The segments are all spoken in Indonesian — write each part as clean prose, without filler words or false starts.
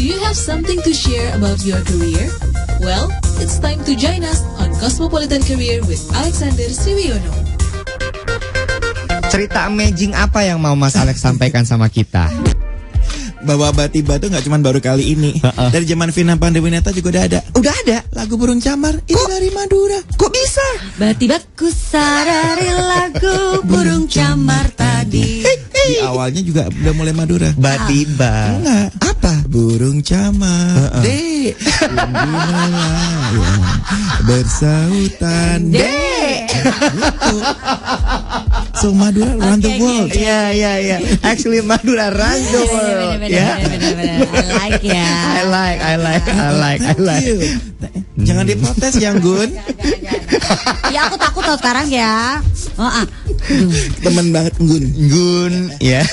you have something to share about your career? Well, it's time to join us on Cosmopolitan Career with Alexander Siwiono. Cerita amazing apa yang mau Mas Alex sampaikan sama kita? Bahwa Batiba tuh gak cuma baru kali ini. Dari zaman Vina Pandewinata juga udah ada. Udah ada Lagu Burung Camar ini dari Madura. Kok bisa? Batiba ku sadari lagu burung camar tadi. Di awalnya juga udah mulai Madura. Batiba. Enggak. Apa? Burung camar. Dek. Bersautan. Dek. So Madura around the world. Iya. Actually Madura around the world. Ya. I like ya. I like. Jangan diprotes ya Gun. Ya aku takut tau sekarang ya. Temen banget Gun. Ya.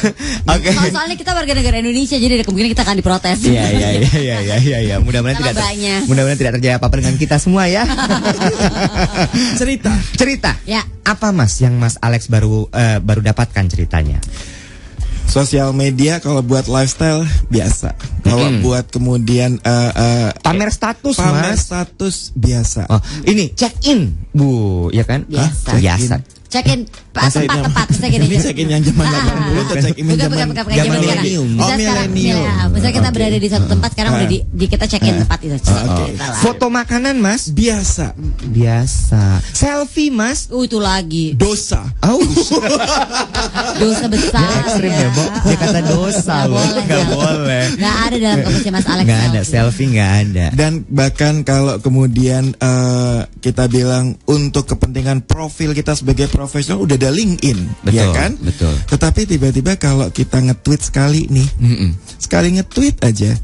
Oke. Soalnya kita warga negara Indonesia, jadi ada kemungkinan kita akan diprotes. Iya. Mudah-mudahan tidak terjadi apa-apa dengan kita semua ya. Cerita. Ya. Apa Mas yang Mas Alex baru dapatkan ceritanya? Sosial media kalau buat lifestyle biasa. Kalau buat kemudian pamer status biasa. Oh, ini check in, Bu, ya kan? Biasa. Check in tempat check in. Ini check in yang zaman 80 atau check in zaman milenium. Oh, milenium. Misalnya kita berada di satu tempat, sekarang udah di kita check in tempat itu. Foto makanan, Mas? Biasa. Selfie, Mas? Itu lagi. Dosa. Dosa besar. Ekstrim ya, Bo. Dia kata dosa loh. Gak boleh. Gak ada dalam komisi Mas Alex. Gak ada, selfie gak ada. Dan bahkan kalau kemudian kita bilang untuk kepentingan profil kita sebagai profesional udah ada LinkedIn, betul, ya kan? Betul. Tetapi tiba-tiba kalau kita nge-tweet sekali nih, sekali nge-tweet aja,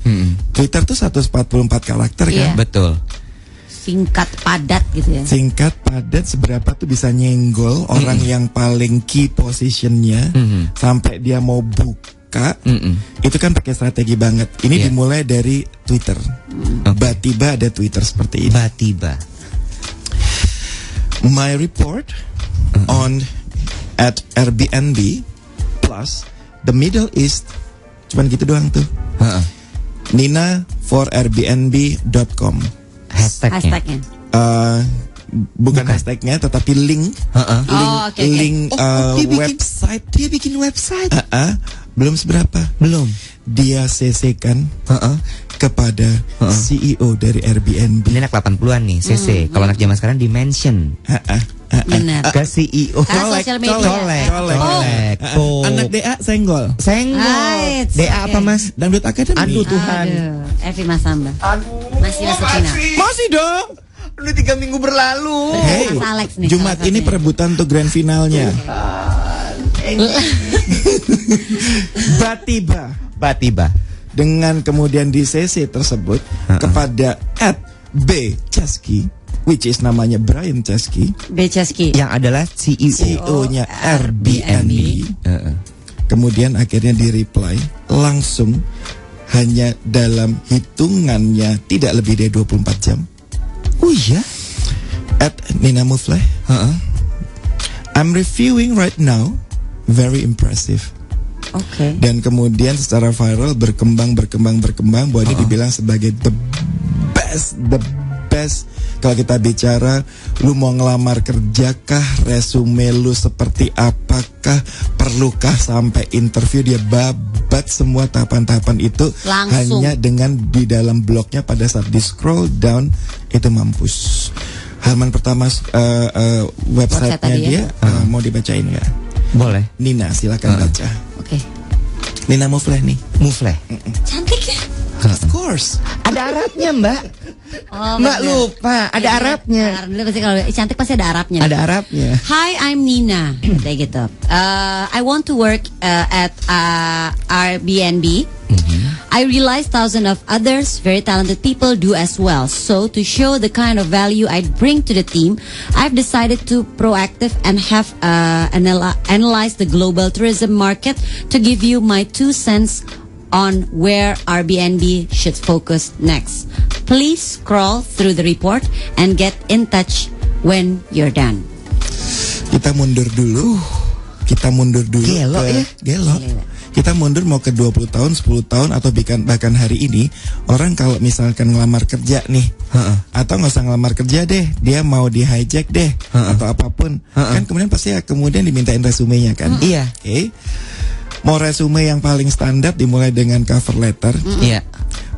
Twitter tuh 144 karakter kan? Betul. Singkat padat gitu ya. Singkat padat, seberapa tuh bisa nyenggol orang yang paling key positionnya sampai dia mau buka. Itu kan pakai strategi banget. Ini dimulai dari Twitter. Batiba ada Twitter seperti ini. Batiba. My report on at Airbnb plus the Middle East, cuman gitu doang tuh. Nina for Airbnb.com. Hashtagnya. Bukan hashtagnya, tetapi link. Link website. Dia bikin website. Belum seberapa. Belum. Dia CC-kan kepada CEO dari Airbnb. Ini anak 80-an nih, CC. Kalau anak zaman sekarang dimension. Benar. Ke CEO. Sosial media. Colek. Anak DA senggol. DA apa Mas? Dangdut Academy. Aduh Tuhan. Evi Masamba. Masih Mas Masih dong. Udah 3 minggu berlalu. Hey, Mas Alex nih, Jumat ini perebutan untuk grand finalnya. Batiba. Dengan kemudian di CC tersebut kepada @B.Chesky, which is namanya Brian Chesky, yang adalah CEO-nya Airbnb. Kemudian akhirnya di reply langsung, hanya dalam hitungannya tidak lebih dari 24 jam. Oh iya? @Nina Mufleh. I'm reviewing right now. Very impressive. Oke. Dan kemudian secara viral berkembang bahwa ini dibilang sebagai the best. Kalau kita bicara lu mau ngelamar kerjakah, resume lu seperti apakah, perlukah sampai interview, dia babat semua tahapan-tahapan itu langsung. Hanya dengan di dalam blognya pada saat di scroll down itu mampus. Halaman pertama website-nya dia mau dibacain nggak? Boleh. Nina silakan baca. Oke. Nina Mufleh nih. Mufleh. Cantik ya. Of course. Ada Arabnya Mbak. Mbak lupa ada Arabnya. Dulu pasti kalau cantik pasti ada Arabnya. Ada Arabnya. Hi, I'm Nina. Kayak gitu. I want to work at Airbnb. I realize thousands of others, very talented people, do as well. So to show the kind of value I bring to the team, I've decided to proactive and have analyze the global tourism market to give you my 2 cents on where Airbnb should focus next. Please scroll through the report and get in touch when you're done. Kita mundur dulu. Gelo ya? Gelo. Kita mundur mau ke 20 tahun, 10 tahun atau bahkan hari ini, orang kalau misalkan ngelamar kerja nih, atau nggak usah ngelamar kerja deh, dia mau di hijack deh, atau apapun, kan kemudian pasti kemudian dimintain resumenya kan? Iya. Oke. Mau resume yang paling standar dimulai dengan cover letter. Iya.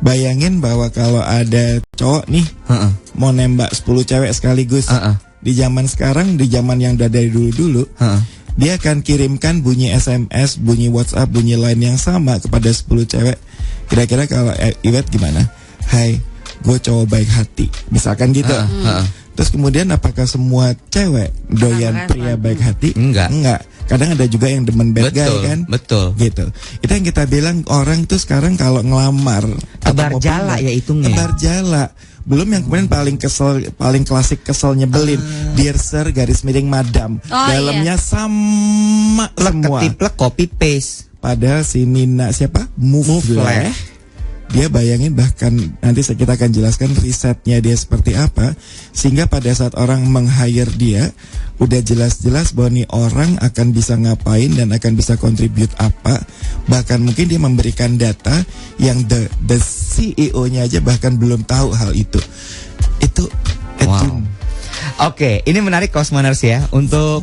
Bayangin bahwa kalau ada cowok nih, mau nembak 10 cewek sekaligus. Di zaman sekarang, di zaman yang udah dari dulu-dulu, dia akan kirimkan bunyi SMS, bunyi WhatsApp, bunyi line yang sama kepada 10 cewek. Kira-kira kalau Iwet gimana? Hai, gue cowok baik hati, misalkan gitu. Terus kemudian apakah semua cewek doyan pria baik hati? Enggak. Kadang ada juga yang demen bad guy kan? Betul. Gitu. Itu yang kita bilang orang tuh sekarang kalau ngelamar tebar jala ya hitungnya. Tebar jala. Belum yang kemudian paling kesel, paling klasik kesel nyebelin, Dear Sir garis miring Madam. Dalamnya sama semua. Ketiplek copy paste. Padahal si Nina siapa? Mufleh. Dia bayangin, bahkan nanti kita akan jelaskan risetnya dia seperti apa, sehingga pada saat orang meng-hire dia udah jelas-jelas bahwa nih orang akan bisa ngapain dan akan bisa contribute apa. Bahkan mungkin dia memberikan data yang the CEO-nya aja bahkan belum tahu hal itu. Itu wow. Oke, ini menarik Cosmoners ya untuk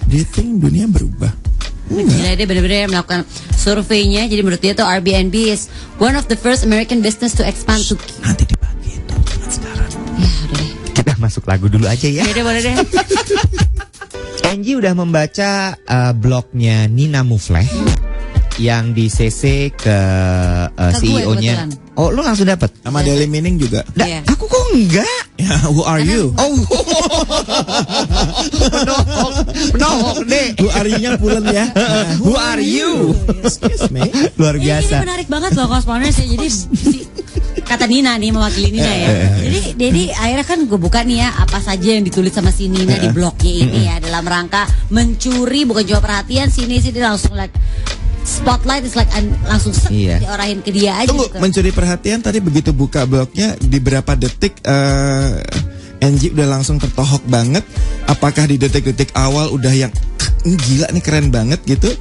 do you think dunia berubah? Gila, dia benar-benar melakukan surveinya. Jadi menurut dia tuh Airbnb is one of the first American business to expand to. Nanti dibagi itu, jangan sekarang. Ya udah deh. Kita masuk lagu dulu aja ya. Ya udah, boleh deh. Angie udah membaca blognya Nina Mufleh yang di CC ke CEO-nya. Oh, lu langsung dapat? Sama Daily Meaning juga. Aku kok enggak? Ya, who are you? Oh, no, deh. Who are you-nya pulen ya. Who are you? Excuse me. Luar biasa. Ini menarik banget loh Cosmoners ya. Jadi kata Nina nih, mewakili Nina ya. Jadi akhirnya kan gue buka nih ya, apa saja yang ditulis sama si Nina di blognya ini ya, dalam rangka mencuri bukan cuma perhatian, sini dia langsung like spotlight is like langsung diarahin ke dia aja. Tunggu, gitu. Mencuri perhatian tadi begitu buka blognya di berapa detik Angie udah langsung tertohok banget. Apakah di detik-detik awal udah yang gila nih keren banget gitu?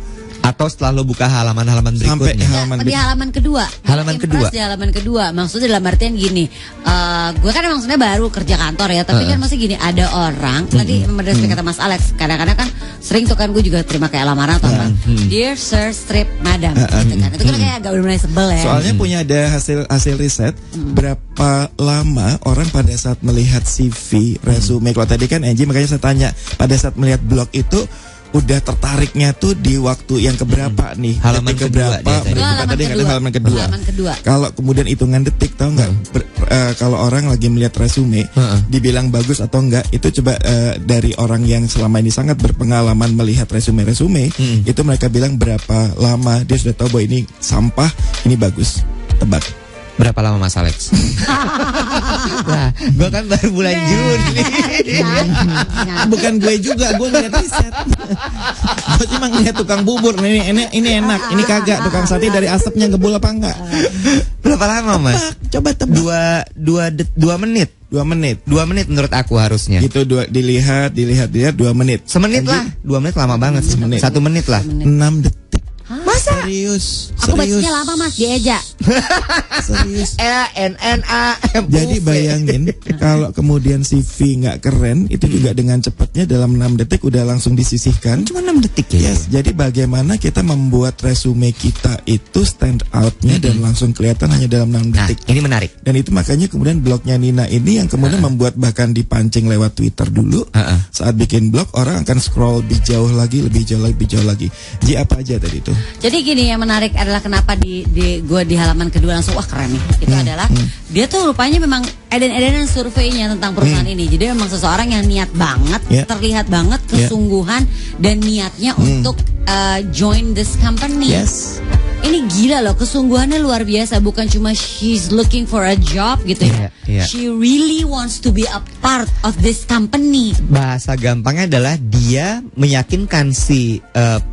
Atau setelah lo buka halaman-halaman berikutnya? Di halaman kedua. Halaman kedua. Di halaman kedua. Maksudnya dalam artian gini, gue kan emang sebenarnya baru kerja kantor ya, tapi kan masih gini, ada orang, tadi berdasarkan kata Mas Alex, kadang-kadang kan sering tuh kan gue juga terima kayak lamaran atau apa, Dear Sir Strip Madam, gitu kan. Itu kan kayak agak udah mulai sebel ya. Soalnya punya ada hasil riset, berapa lama orang pada saat melihat CV, resume. Kalau tadi kan Angie, makanya saya tanya, pada saat melihat blog itu udah tertariknya tuh di waktu yang keberapa nih? Halaman kedua. Halaman kedua. Kalau kemudian hitungan detik, tau nggak? Kalau orang lagi melihat resume, dibilang bagus atau enggak, itu coba dari orang yang selama ini sangat berpengalaman melihat resume, itu mereka bilang berapa lama dia sudah tahu bahwa ini sampah, ini bagus. Tebak. Berapa lama Mas Alex? Nah, gue kan baru bulan Juni. Bukan gue juga, gue ngeliat riset. Gue cuma ngeliat tukang bubur, ini enak, ini kagak. Tukang sate dari asapnya ngebul apa enggak? Berapa lama Mas? Coba tebak. 2 menit. 2 menit. 2 menit menurut aku harusnya. Itu dilihat 2 menit. Semenit lah. 2 menit lama banget. 1 menit lah. 6 detik. Masa? Serius. Aku bacanya lama Mas, dieja. Serius. ENNA. Jadi bayangin kalau kemudian CV nggak keren, itu juga dengan cepatnya dalam 6 detik udah langsung disisihkan. Cuma 6 detik ya. Yes, jadi bagaimana kita membuat resume kita itu stand out-nya dan langsung kelihatan hanya dalam 6 detik. Nah, ini menarik. Dan itu makanya kemudian blognya Nina ini yang kemudian membuat bahkan dipancing lewat Twitter dulu. Saat bikin blog orang akan scroll lebih jauh lagi. Ji, apa aja tadi itu? Jadi gini, yang menarik adalah kenapa gue di halaman kedua langsung wah keren nih. Itu adalah dia tuh rupanya memang edan-edanan surveinya tentang perusahaan ini. Jadi memang seseorang yang niat banget, terlihat banget kesungguhan dan niatnya untuk join this company. Yes. Ini gila loh, kesungguhannya luar biasa. Bukan cuma she's looking for a job gitu ya. She really wants to be a part of this company. Bahasa gampangnya adalah dia meyakinkan si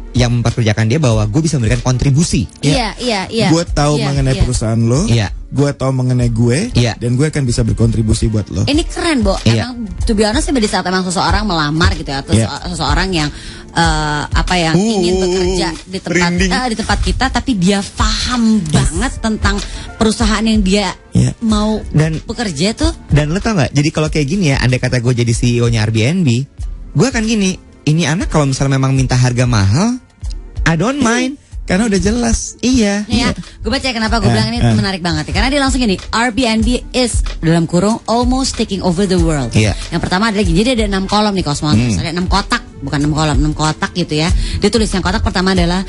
yang memperkerjakan dia bahwa gue bisa memberikan kontribusi. Iya. Gue tahu mengenai perusahaan lo. gue tahu mengenai gue, dan gue akan bisa berkontribusi buat lo. Ini keren, Bo. Emang to be honest, di saat emang seseorang melamar gitu ya, atau seseorang yang yang ingin bekerja di tempat kita, tapi dia paham banget tentang perusahaan yang dia mau bekerja tuh. Dan lo tau nggak? Jadi kalau kayak gini ya, andai kata gue jadi CEO-nya Airbnb, gue akan gini. Ini anak kalau misalnya memang minta harga mahal, I don't mind. Karena udah jelas. Iya. Gue baca kenapa gue bilang ini menarik banget ya. Karena dia langsung gini, Airbnb is dalam kurung almost taking over the world. Yang pertama adalah gini, jadi ada 6 kolom nih Cosmoners. Ada 6 kotak, bukan 6 kolom, 6 kotak gitu ya. Dia tulis yang kotak pertama adalah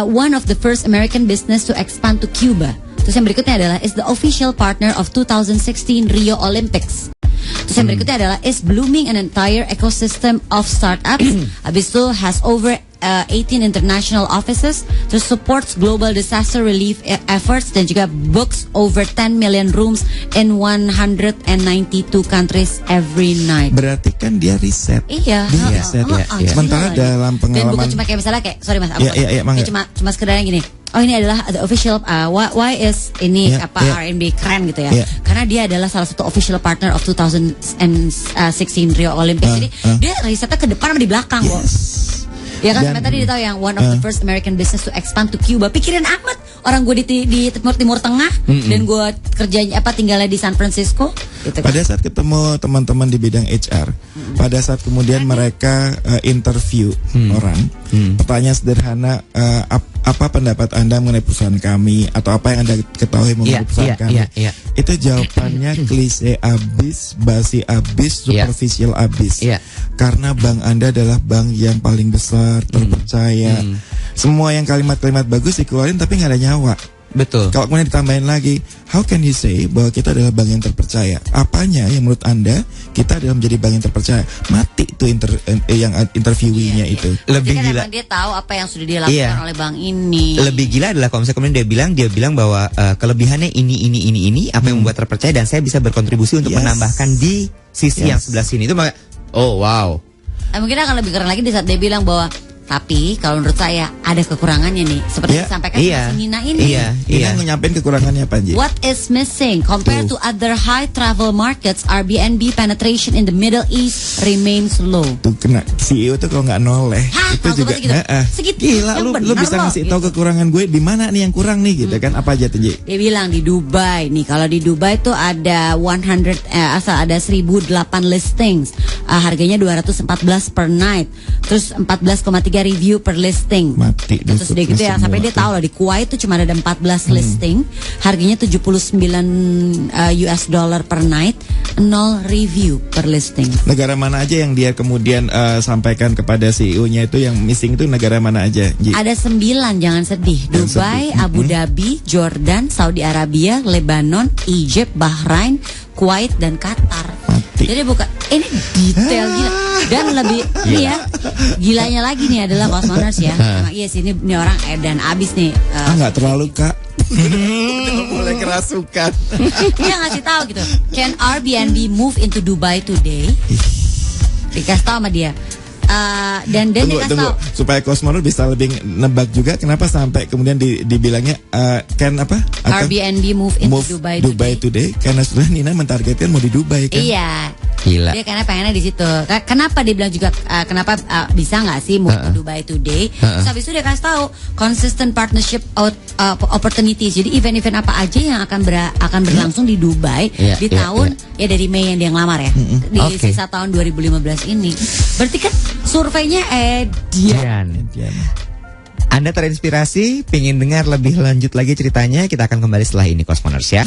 one of the first American business to expand to Cuba. Terus yang berikutnya adalah is the official partner of 2016 Rio Olympics. Terus yang berikutnya adalah is blooming an entire ecosystem of startups. Habis itu has over 18 international offices, terus supports global disaster relief efforts, dan juga books over 10 million rooms in 192 countries every night. Berarti kan dia riset. Iya. Sementara dalam pengalaman. Dan bukan cuma kayak misalnya kayak, sorry mas, cuma sekedar yang gini. Oh, ini adalah the official why is ini Airbnb keren gitu ya. Karena dia adalah salah satu official partner of 2016 Rio Olympics. Jadi dia risetnya ke depan sama di belakang, ya kan, sampai tadi dia tahu yang one of the first American business to expand to Cuba. Pikirin amat, orang gue di Timur Tengah dan gue kerjanya tinggalnya di San Francisco gitu kan. Pada saat ketemu teman-teman di bidang HR, pada saat kemudian mereka interview orang, pertanyaan sederhana, apa pendapat Anda mengenai perusahaan kami, atau apa yang Anda ketahui mengenai perusahaan kami, itu jawabannya klise abis, basi abis, superficial abis. Karena bank Anda adalah bank yang paling besar, terpercaya. Semua yang kalimat-kalimat bagus dikeluarin tapi nggak ada nyawa. Betul. Kalau kemudian ditambahin lagi, how can you say bahwa kita adalah bank yang terpercaya? Apanya yang menurut Anda kita adalah menjadi bank yang terpercaya? Mati tuh yang interviewinya itu. Lebih kan gila. Dia tahu apa yang sudah dilakukan oleh bank ini. Lebih gila adalah kalau misalnya kemudian dia bilang bahwa kelebihannya ini apa yang membuat terpercaya, dan saya bisa berkontribusi untuk menambahkan di sisi yang sebelah sini. Itu makanya, oh wow. Mungkin akan lebih keren lagi di saat dia bilang bahwa tapi kalau menurut saya ada kekurangannya nih, seperti yang disampaikan Nina ini. Nina nyampein kekurangannya apa aja? What is missing compared to other high travel markets? Airbnb penetration in the Middle East remains low. Tuh kena CEO tuh kalau nggak noleh, itu juga segitu. Gila, lu bisa ngasih tahu kekurangan gue di mana nih yang kurang nih gitu kan? Apa aja tuh, Ji? Dia bilang di Dubai nih, kalau di Dubai tuh ada 1008 listings, harganya 214 per night, terus 14,3 review per listing. Mati. Terus dia gitu ya, sampai dia tahu loh di Kuwait tuh cuma ada 14 listing, harganya 79 US dollar per night, 0 review per listing. Negara mana aja yang dia kemudian sampaikan kepada CEO-nya itu yang missing itu negara mana aja? Ada 9, jangan sedih. Dubai, Abu Dhabi, Jordan, Saudi Arabia, Lebanon, Egypt, Bahrain, Kuwait, dan Qatar. Jadi bukan, ini detail gila. Dan lebih gilanya lagi nih adalah Cosmoners ya. Iya sih, ini orang edan abis nih. Nggak terlalu Kak. Udah mulai kerasukan. Dia ngasih tahu gitu. Can Airbnb move into Dubai today? Dikasih tahu sama dia. Dan dia kasih tahu supaya Cosmoners bisa lebih nebak juga kenapa sampai kemudian dibilangnya kan apa? Airbnb move into Dubai today. Karena sudah Nina mentargetkan mau di Dubai kan? Iya. Gila. Dia karena pengennya di situ. Kenapa dia bilang juga kenapa bisa nggak sih move to Dubai today? Terus habis itu dia kasih tahu consistent partnership opportunities. Jadi event-event apa aja yang akan berlangsung di Dubai di tahun ya dari Mei yang dia ngelamar ya. Di sisa tahun 2015 ini. Berarti kan surveinya Dian. Anda terinspirasi, pingin dengar lebih lanjut lagi ceritanya? Kita akan kembali setelah ini, Cosmoners ya.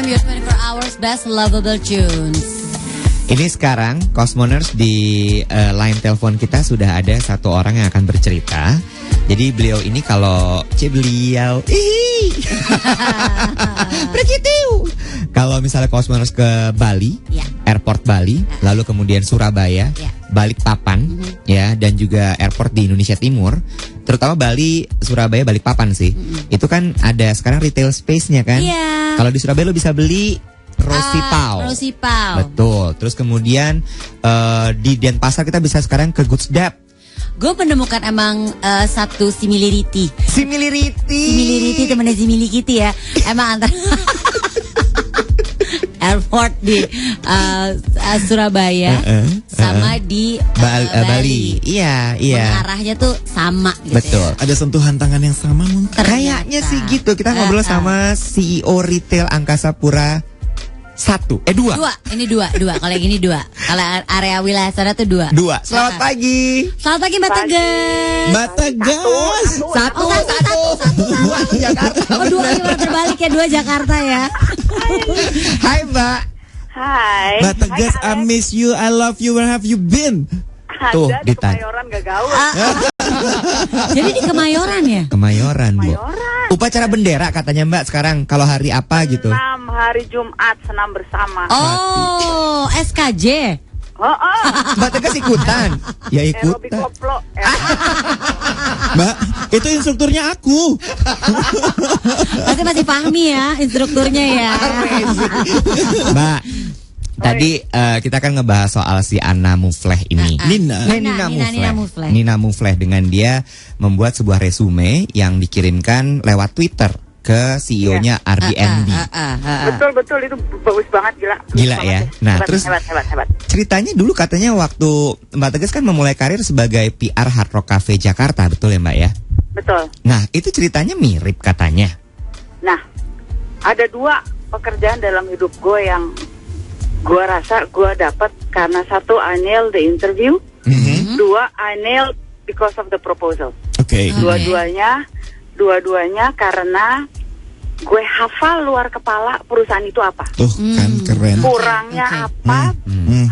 Your 24 hours best lovable tunes. Ini sekarang Cosmoners di line telepon kita sudah ada satu orang yang akan bercerita. Jadi beliau ini kalau beliau begitu. Kalau misalnya Cosmo harus ke Bali, Ya. airport Bali, lalu kemudian Surabaya, Ya. Balikpapan, ya, dan juga airport di Indonesia Timur, terutama Bali, Surabaya, Balikpapan sih. Itu kan ada sekarang retail space-nya kan. Iya. Kalau di Surabaya lo bisa beli Roti Pau. Roti Pau. Betul. Terus kemudian di Denpasar kita bisa sekarang ke Goodsdap. Gue menemukan emang satu similarity temennya Jimmy Kitty ya. Emang antara airport di Surabaya sama di Bali. Iya. Arahnya tuh sama gitu. Betul. Ya. Ada sentuhan tangan yang sama mungkin. Kayaknya sih gitu. Kita ngobrol sama CEO retail Angkasa Pura 2. Ini dua. Kalau yang ini 2. Kalau area wilayah sana tuh 2. Selamat pagi. Selamat pagi Mbak Tegas. Mbak Tegas. Satu. 2 Jakarta. Oh 2 gimana terbalik ya, 2 Jakarta ya. Hai Mbak. Hai. Mbak Tegas, I miss you, I love you, where have you been? Tuh, Ada di ditanya. Kemayoran gak gaul. Jadi di Kemayoran ya? Kemayoran, Bu. Kemayoran. Upacara bendera katanya Mbak sekarang. Kalau hari apa gitu? 6 hari Jumat senam bersama. Oh, SKJ. Oh. Mbak Tegas ikutan. Ya Aerobik ikutan. koplo. Mbak, itu instrukturnya aku. Masih Fahmi ya instrukturnya ya. Mbak, tadi kita kan ngebahas soal si Anna Mufleh ini. Nina. Nina Mufleh dengan dia membuat sebuah resume yang dikirimkan lewat Twitter ke CEO-nya Airbnb. Betul itu bagus banget, gila. Gila Bagus ya. banget. Nah, hebat, terus hebat. ceritanya dulu katanya waktu Mbak Tegas kan memulai karir sebagai PR Hard Rock Cafe Jakarta, betul ya Mbak ya? Betul. Nah, itu ceritanya mirip katanya. Nah, ada 2 pekerjaan dalam hidup gue yang gue rasa gue dapat karena 1 I nailed the interview, 2 I nailed because of the proposal. Oke. Dua-duanya karena gue hafal luar kepala perusahaan itu apa, Tuh kan keren. kurangnya apa,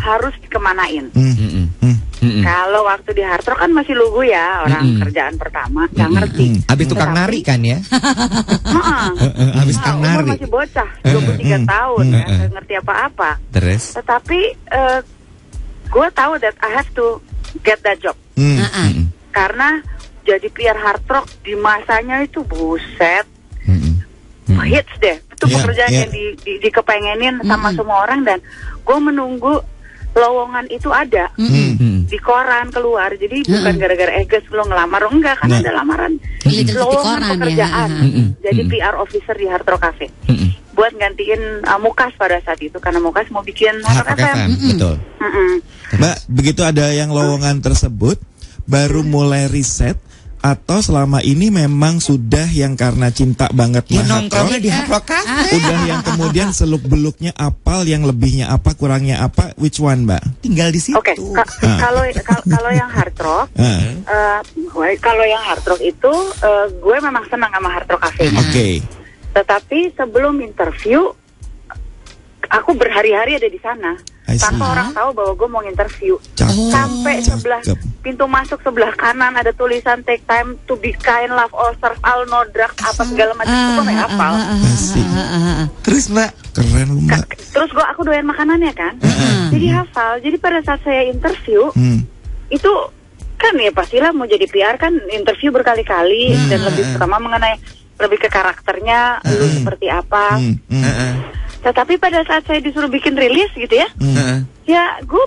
harus dikemanain. Kalau waktu di Hard Rock kan masih lugu ya, orang kerjaan pertama nggak ngerti. Habis tukang nari kan ya? Habis tukang Umur nari. masih bocah, 23 tahun ya, nggak ngerti apa-apa. Terus? Tetapi gue tahu that I have to get that job. Karena jadi PR Hard Rock di masanya itu buset, hits deh. Itu pekerjaan yang dikepengenin sama semua orang, dan gue menunggu lowongan itu ada di koran keluar. Jadi bukan gara-gara Eges lo ngelamar, enggak, kan ada lamaran lowongan pekerjaan. Jadi PR officer di Hard Rock Cafe. Buat gantiin Mukas pada saat itu, karena Mukas mau bikin Hard Rock FM. Betul. Mbak, begitu ada yang lowongan tersebut, baru mulai riset, atau selama ini memang sudah yang karena cinta banget Ya, Hard Rock, nongkrongnya di Hard Rock Cafe. udah yang kemudian seluk-beluknya apal, yang lebihnya apa, kurangnya apa, which one Mbak? Tinggal di situ. Oke, kalau yang Hard Rock, kalau yang Hard Rock itu gue memang senang sama Hard Rock Cafe. Oke. Tetapi sebelum interview, aku berhari-hari ada di sana tanpa orang tahu bahwa gue mau interview. Sampai sebelah pintu masuk sebelah kanan ada tulisan take time to be kind, love all, serve all, no drugs, apa segala macam, itu gue nggak hafal. Asik. Terus Mbak, Keren lu Mbak. Terus aku doyan makanannya kan, jadi hafal. Jadi pada saat saya interview itu kan ya pastilah mau jadi PR kan interview berkali-kali, dan lebih pertama mengenai lebih ke karakternya, lu seperti apa. Tetapi pada saat saya disuruh bikin rilis gitu ya, ya gue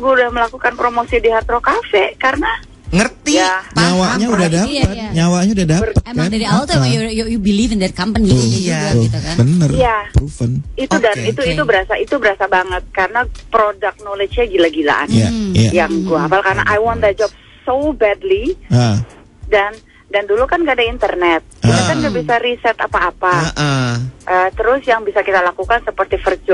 udah melakukan promosi di Hard Rock Cafe karena ngerti ya, Nyawanya udah dapat, Iya. nyawanya udah dapat Emang kan? dari awal tuh you believe in that company juga gitu kan. Bener, Iya. proven. itu dan itu berasa banget karena product knowledge-nya gila-gilaan. Yang gue hafal karena I want that job so badly. Dan dulu kan gak ada internet, kita kan gak bisa riset apa-apa. Terus yang bisa kita lakukan seperti first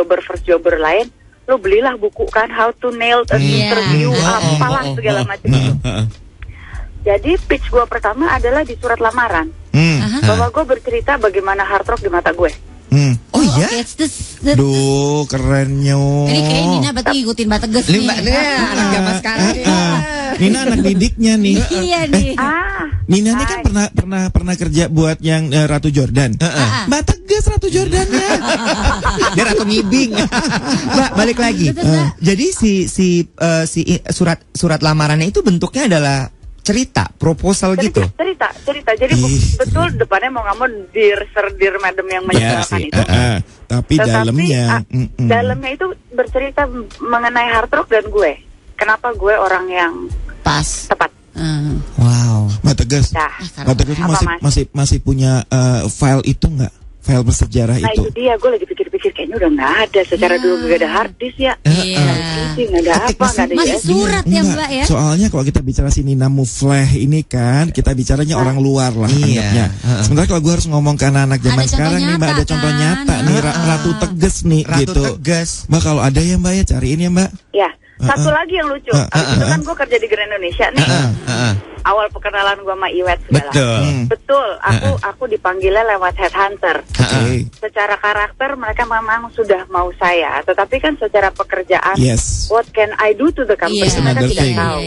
jobber lain, lo belilah buku kan, how to nail an interview, apalah segala macam itu. Jadi pitch gue pertama adalah di surat lamaran, bahwa gue bercerita bagaimana Hard Rock di mata gue. Oh iya? Duh, kerennya. Ini kayak Nina berarti ngikutin Mbak Tegas nih. Anak zaman sekarang. Nina anak didiknya nih. Iya nih. Nina ini kan pernah kerja buat yang Ratu Jordan. Mbak Tegas Ratu Jordannya. Dia Ratu Ngibing. Mbak, balik lagi. Jadi si surat lamarannya itu bentuknya adalah cerita, proposal gitu. Cerita. Jadi betul depannya mau nggak mau dear madam yang menjelaskan itu. Tapi dalamnya itu bercerita mengenai hard rock dan gue. Kenapa gue orang yang tepat. Wow. Mbak Tegas masih punya file itu nggak? File bersejarah itu. Itu dia, gue lagi pikir-pikir kayaknya udah nggak ada. Secara dulu gak ada hard disk ya. Nggak ada apa, nggak ada masih surat ya Mbak ya. Soalnya kalau kita bicara si Nina Mufleh ini kan, kita bicaranya orang luar lah anggapnya. Sementara kalau gue harus ngomong ke anak-anak zaman sekarang nih Mbak, ada contoh nyata nih Ratu Tegas nih gitu. Mbak kalau ada ya Mbak ya cariin ya Mbak. Ya. Satu lagi yang lucu, itu kan gue kerja di Grand Indonesia nih. Awal perkenalan gue sama Iwet segala. Betul. Aku dipanggilnya lewat headhunter. Secara karakter mereka memang sudah mau saya, tetapi kan secara pekerjaan, what can I do to the company mereka tidak tahu.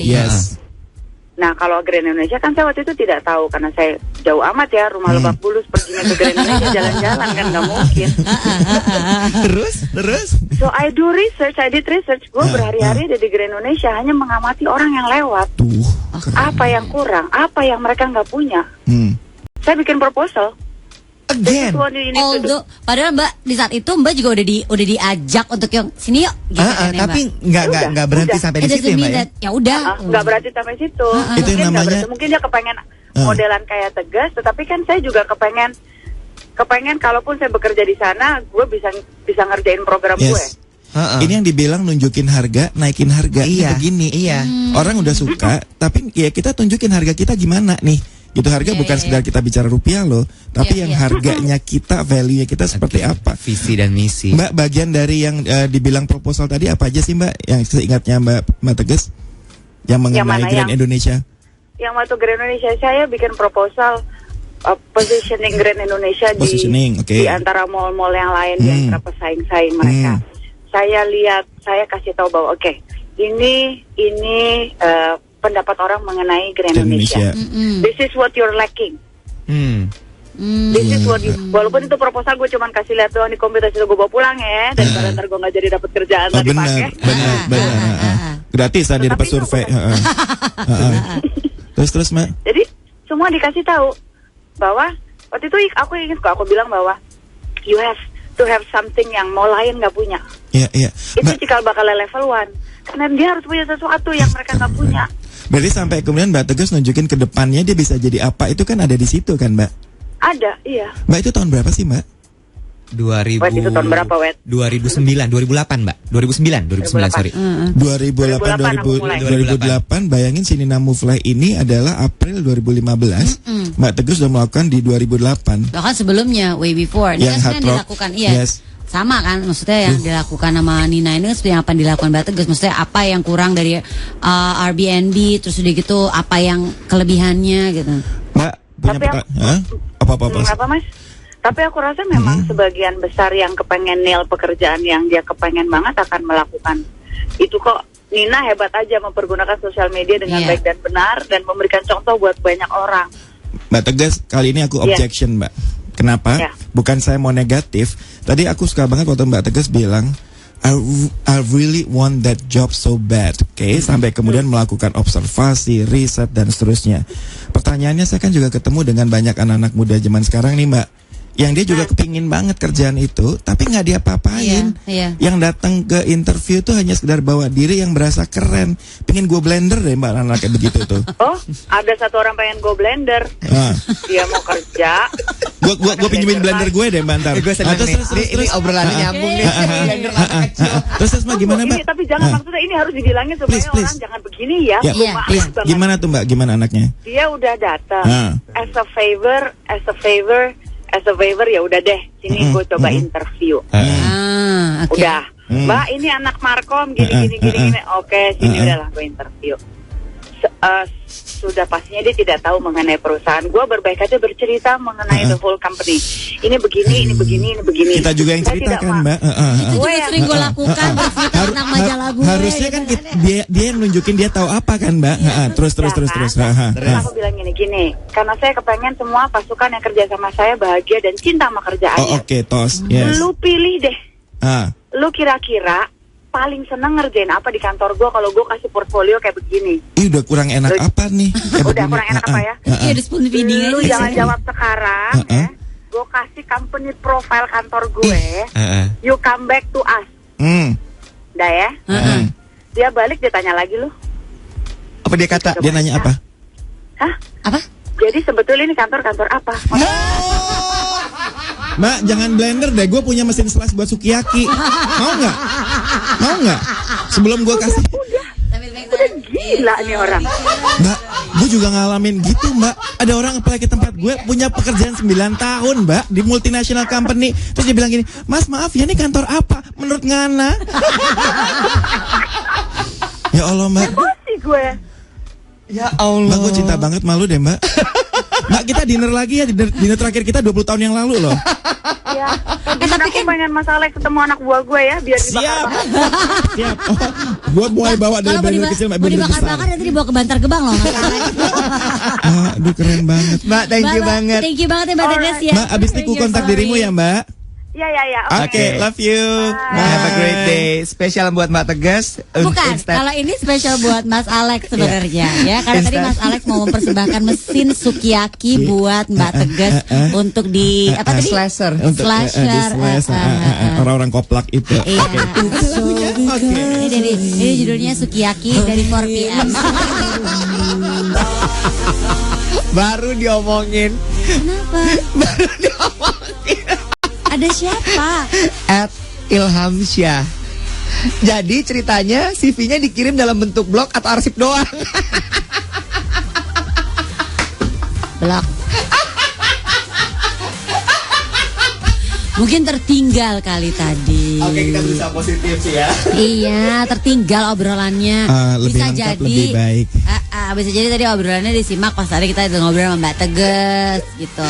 Nah kalau Grand Indonesia kan saya waktu itu tidak tahu karena saya jauh amat ya, rumah Lebak Bulus, perginya ke Grand Indonesia jalan-jalan kan nggak mungkin. Terus? So I did research. Gue berhari-hari ada di Grand Indonesia hanya mengamati orang yang lewat. Apa yang kurang, apa yang mereka nggak punya. Saya bikin proposal. Again. Padahal Mbak di saat itu Mbak juga udah diajak untuk yang sini yuk. Gitu tapi nggak berhenti sampai di situ ya Mbak ya? Ya udah. Nggak berhenti sampai situ. Itu yang namanya. Mungkin dia kepengen modelan kayak Tegas, tetapi kan saya juga kepengen kalaupun saya bekerja di sana, gue bisa ngerjain program gue. Ini yang dibilang nunjukin harga, naikin harga. Begini. Orang udah suka, tapi ya kita tunjukin harga kita gimana nih. Gitu harga bukan sekedar kita bicara rupiah loh, tapi yang harganya kita, value-nya kita seperti apa. Visi dan misi. Mbak, bagian dari yang dibilang proposal tadi apa aja sih Mbak? Yang seingatnya Mbak Tegas yang mengenai Grand Indonesia. Yang waktu Grand Indonesia saya bikin proposal positioning Grand Indonesia di antara mall-mall yang lain di antara pesaing-saing mereka. Saya kasih tahu bahwa ini pendapat orang mengenai Grand Indonesia. This is what you're lacking. This is what walaupun itu proposal gue cuman kasih lihat doang di komputer, gue bawa pulang ya, daripada ntar gue nggak jadi dapat kerjaan tadi pakai. Benar. Gratis tadi dapat survei. Terus Mbak. Jadi semua dikasih tahu bahwa waktu itu aku bilang bahwa you have to have something yang mau lain nggak punya. Itu cikal bakal level 1. Karena dia harus punya sesuatu yang mereka nggak punya. Berarti sampai kemudian Mbak Tegas nunjukin ke depannya dia bisa jadi apa, itu kan ada di situ kan Mbak? Ada, iya. Mbak itu tahun berapa sih Mbak? 2000. Itu tahun berapa, Wet? 2008 Mbak. 2009 sorry. 2008 bayangin si Nina Mufleh ini adalah April 2015. Mbak Tegas sudah melakukan di 2008. Bahkan sebelumnya, way before. Ini kan dilakukan, sama kan, maksudnya yang dilakukan sama Nina ini kan seperti apa yang dilakukan Mbak Tegas, maksudnya apa yang kurang dari Airbnb, terus udah gitu apa yang kelebihannya gitu. Mbak punya apa Mas? Tapi aku rasa memang sebagian besar yang kepengen nail pekerjaan yang dia kepengen banget akan melakukan itu kok. Nina hebat aja mempergunakan sosial media dengan baik dan benar dan memberikan contoh buat banyak orang. Mbak Tegas, kali ini aku objection Mbak. Kenapa? Bukan saya mau negatif. Tadi aku suka banget waktu Mbak Tegas bilang I really want that job so bad. Sampai kemudian melakukan observasi, riset dan seterusnya. Pertanyaannya, saya kan juga ketemu dengan banyak anak-anak muda zaman sekarang nih Mbak, yang dia juga kepingin banget kerjaan itu, tapi nggak diapa-apain. Yang datang ke interview tuh hanya sekedar bawa diri yang berasa keren. Pingin go blender deh Mbak, anak kayak begitu tuh. Oh, ada satu orang pengen go blender. Dia mau kerja. Gue pinjemin blender gue deh Mbak ntar. Terus obrolannya nyambung nih. Terus Mbak gimana Mbak? Tapi jangan, maksudnya ini harus dibilangin supaya orang jangan begini ya. Gimana tuh Mbak? Gimana anaknya? Dia udah datang as a favor ya udah deh, sini gue coba interview. Udah, Mbak ini anak Markom gini. Oke, sini udahlah gue interview. sudah pastinya dia tidak tahu mengenai perusahaan. Gue berbaik hati bercerita mengenai the whole company. Ini begini, ini begini, ini begini. Kita juga yang cerita kan, Mbak. Itu juga sering gue lakukan. Tentang majalah gue. Harusnya kan dia yang nunjukin dia tahu apa kan, Mbak. Terus. Terus aku bilang gini, karena saya kepengen semua pasukan yang kerja sama saya bahagia dan cinta sama kerjaannya. Oh, oke, tos. Yes. Lu pilih deh. Lu kira-kira paling seneng ngerjain apa di kantor gue kalau gue kasih portfolio kayak begini? Udah kurang enak apa nih? Udah kurang enak apa ya? Iya, ada spoon feeding. Lu jangan jawab sekarang ya. Gue kasih company profile kantor gue. You come back to us. Udah ya? Dia balik, dia tanya lagi lu. Apa dia kata? Dia nanya apa? Hah? Apa? Jadi sebetulnya ini kantor apa? Mbak, jangan blender deh. Gue punya mesin slice buat sukiyaki. Mau nggak? Sebelum gue kasih. Udah gila nih orang. Mbak, gue juga ngalamin gitu, Mbak. Ada orang apply ke tempat gue punya pekerjaan 9 tahun, Mbak, di multinational company. Terus dia bilang gini, Mas maaf ya, ini kantor apa? Menurut Ngana. Ya Allah, Mbak. Emosi gue. Ya Allah. Mbak, gue cinta banget malu deh, Mbak. Mbak, kita dinner lagi ya. Dinner terakhir kita 20 tahun yang lalu loh. Ya, tapi aku pengen Mas Alex ketemu anak buah gue ya, biar dibakar. Siap. Gue mulai bawa dari kecil sampai besar. Dibakar-bakar nanti dibawa ke Bantar Gebang loh, Mas Alex. Aduh, keren banget. Mbak, thank you banget. Thank you banget ya Mbak Tegas ya. Mbak, abis ini ku kontak dirimu ya, Mbak. Ya. Oke, love you. Have a great day. Spesial buat Mbak Tegas. Bukan, kalau ini spesial buat Mas Alex sebenarnya ya. Karena tadi Mas Alex mau mempersembahkan mesin sukiyaki buat Mbak Tegas untuk di apa tadi? Slasher. Orang-orang koplak itu. Iya. Ini judulnya sukiyaki dari 4PM. Baru diomongin. Kenapa? Baru diomongin. Ada siapa? @ilhamsyah. Jadi ceritanya CV-nya dikirim dalam bentuk blog atau arsip doang. Blog. Mungkin tertinggal kali tadi. Oke, kita berusaha positif sih ya. Iya, tertinggal obrolannya. Lebih Bisa lengkap, jadi lebih baik. Bisa jadi tadi obrolannya disimak pas tadi kita ngobrol sama Mbak Tegas gitu.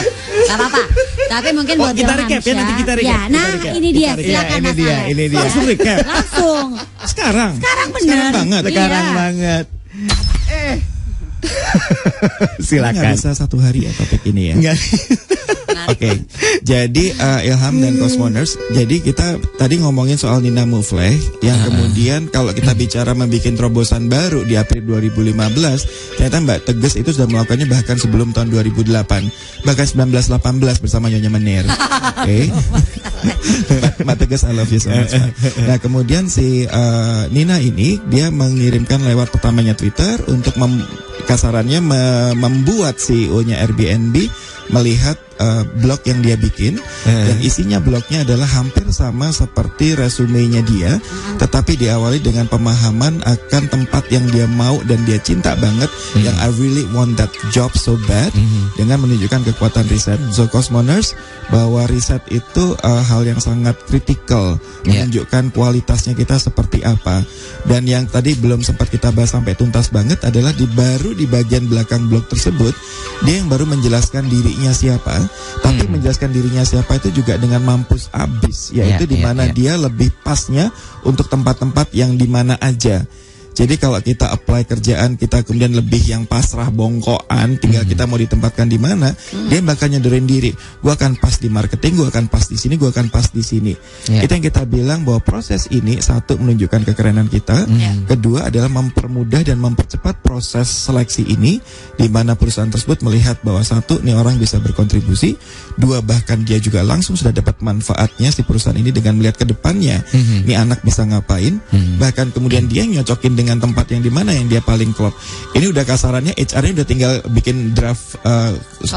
Gak apa-apa. Tapi mungkin buat kita recap ya, nanti kita recap. Ya, nah ini dia. Silakan Mas Alex. Ini dia. Langsung recap. Langsung. Sekarang benar. Sekarang Iya. banget. Nggak Silakan. bisa satu hari ya topik ini ya. Oke, jadi Ilham dan Cosmoners, jadi kita tadi ngomongin soal Nina Mufleh yang kemudian kalau kita bicara membuat terobosan baru di April 2015, ternyata Mbak Tegas itu sudah melakukannya bahkan sebelum tahun 2008, bahkan 1918 bersama Nyonya Menir. Oke. Mbak Tegas, I love you so much. Nah, kemudian si Nina ini dia mengirimkan lewat pertamanya Twitter untuk kasarannya membuat CEO-nya Airbnb melihat blog yang dia bikin, yang isinya blognya adalah hampir sama seperti resumenya dia, tetapi diawali dengan pemahaman akan tempat yang dia mau dan dia cinta banget, yang I really want that job so bad, dengan menunjukkan kekuatan riset. So Cosmoners, bahwa riset itu hal yang sangat kritikal, menunjukkan kualitasnya kita seperti apa. Dan yang tadi belum sempat kita bahas sampai tuntas banget adalah baru di bagian belakang blog tersebut, dia yang baru menjelaskan dirinya siapa. Tapi menjelaskan dirinya siapa itu juga dengan mampus abis, yaitu di mana dia lebih pasnya untuk tempat-tempat yang di mana aja. Jadi kalau kita apply kerjaan, kita kemudian lebih yang pasrah bongkoan, tinggal kita mau ditempatkan di mana, dia bakal nyodorin diri. Gue akan pas di marketing, gue akan pas di sini, gue akan pas di sini. Itu yang kita bilang bahwa proses ini satu menunjukkan kekerenan kita, kedua adalah mempermudah dan mempercepat proses seleksi ini, di mana perusahaan tersebut melihat bahwa satu, nih orang bisa berkontribusi, dua bahkan dia juga langsung sudah dapat manfaatnya si perusahaan ini dengan melihat ke depannya, nih anak bisa ngapain, bahkan kemudian dia nyocokin dengan tempat yang dimana yang dia paling klop. Ini udah kasarannya HR-nya udah tinggal bikin draft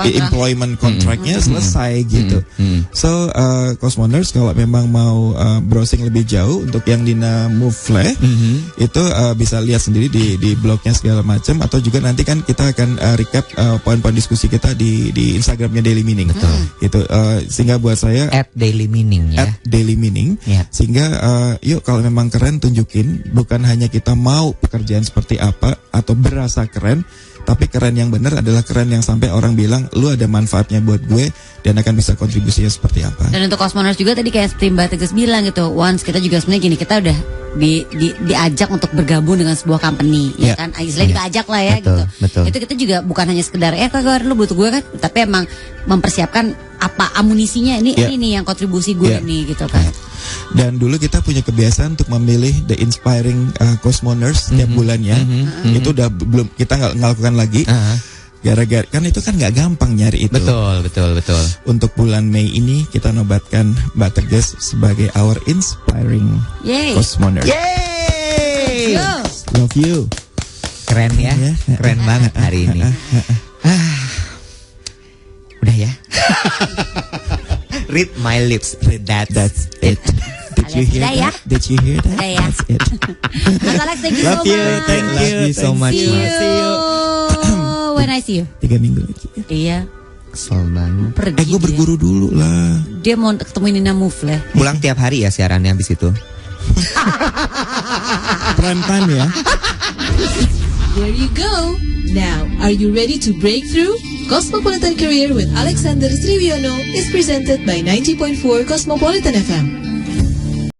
employment contract-nya selesai gitu. So Cosmoners kalau memang mau browsing lebih jauh untuk yang Nina Mufleh itu bisa lihat sendiri di blognya segala macam, atau juga nanti kan kita akan recap poin-poin diskusi kita di Instagramnya Daily Meaning. Itu sehingga buat saya @dailymeaning ya. @dailymeaning. Yeah. Sehingga yuk kalau memang keren tunjukin, bukan hanya kita mau mau pekerjaan seperti apa atau berasa keren. Tapi keren yang benar adalah keren yang sampai orang bilang lu ada manfaatnya buat gue dan akan bisa kontribusinya seperti apa. Dan untuk Cosmoners juga tadi kayak seperti Mbak Tegas bilang gitu, once kita juga sebenarnya gini, kita udah diajak untuk bergabung dengan sebuah company, ya kan? Istilahnya diajak lah ya, betul, gitu. Betul. Itu kita juga bukan hanya sekedar lu butuh gue kan, tapi emang mempersiapkan apa amunisinya ini nih yang kontribusi gue nih gitu kan. Dan dulu kita punya kebiasaan untuk memilih the inspiring Cosmoners setiap bulannya. Itu udah belum kita nggak lakukan lagi. Gara-gara kan itu kan nggak gampang nyari itu. Betul. Untuk bulan Mei ini kita nobatkan Mbak Tegas sebagai our inspiring Cosmoners. Yeay! Love you. Keren ya, keren banget hari ini. Udah ya. Read my lips. That's it. Did you hear that? Did you hear that? Udah ya. That's it. Mas Alex, thank you Love so you. much. Love you so much. See you. When I see you. 3 minggu lagi. Iya. Kesel banget. Pergi Gue berguru dulu lah. Dia mau ketemu Nina Mufleh. Pulang tiap hari ya siarannya habis itu. Prime time ya. There you go. Now, are you ready to break through? Cosmopolitan Career with Alexander Sriwiono is presented by 90.4 Cosmopolitan FM.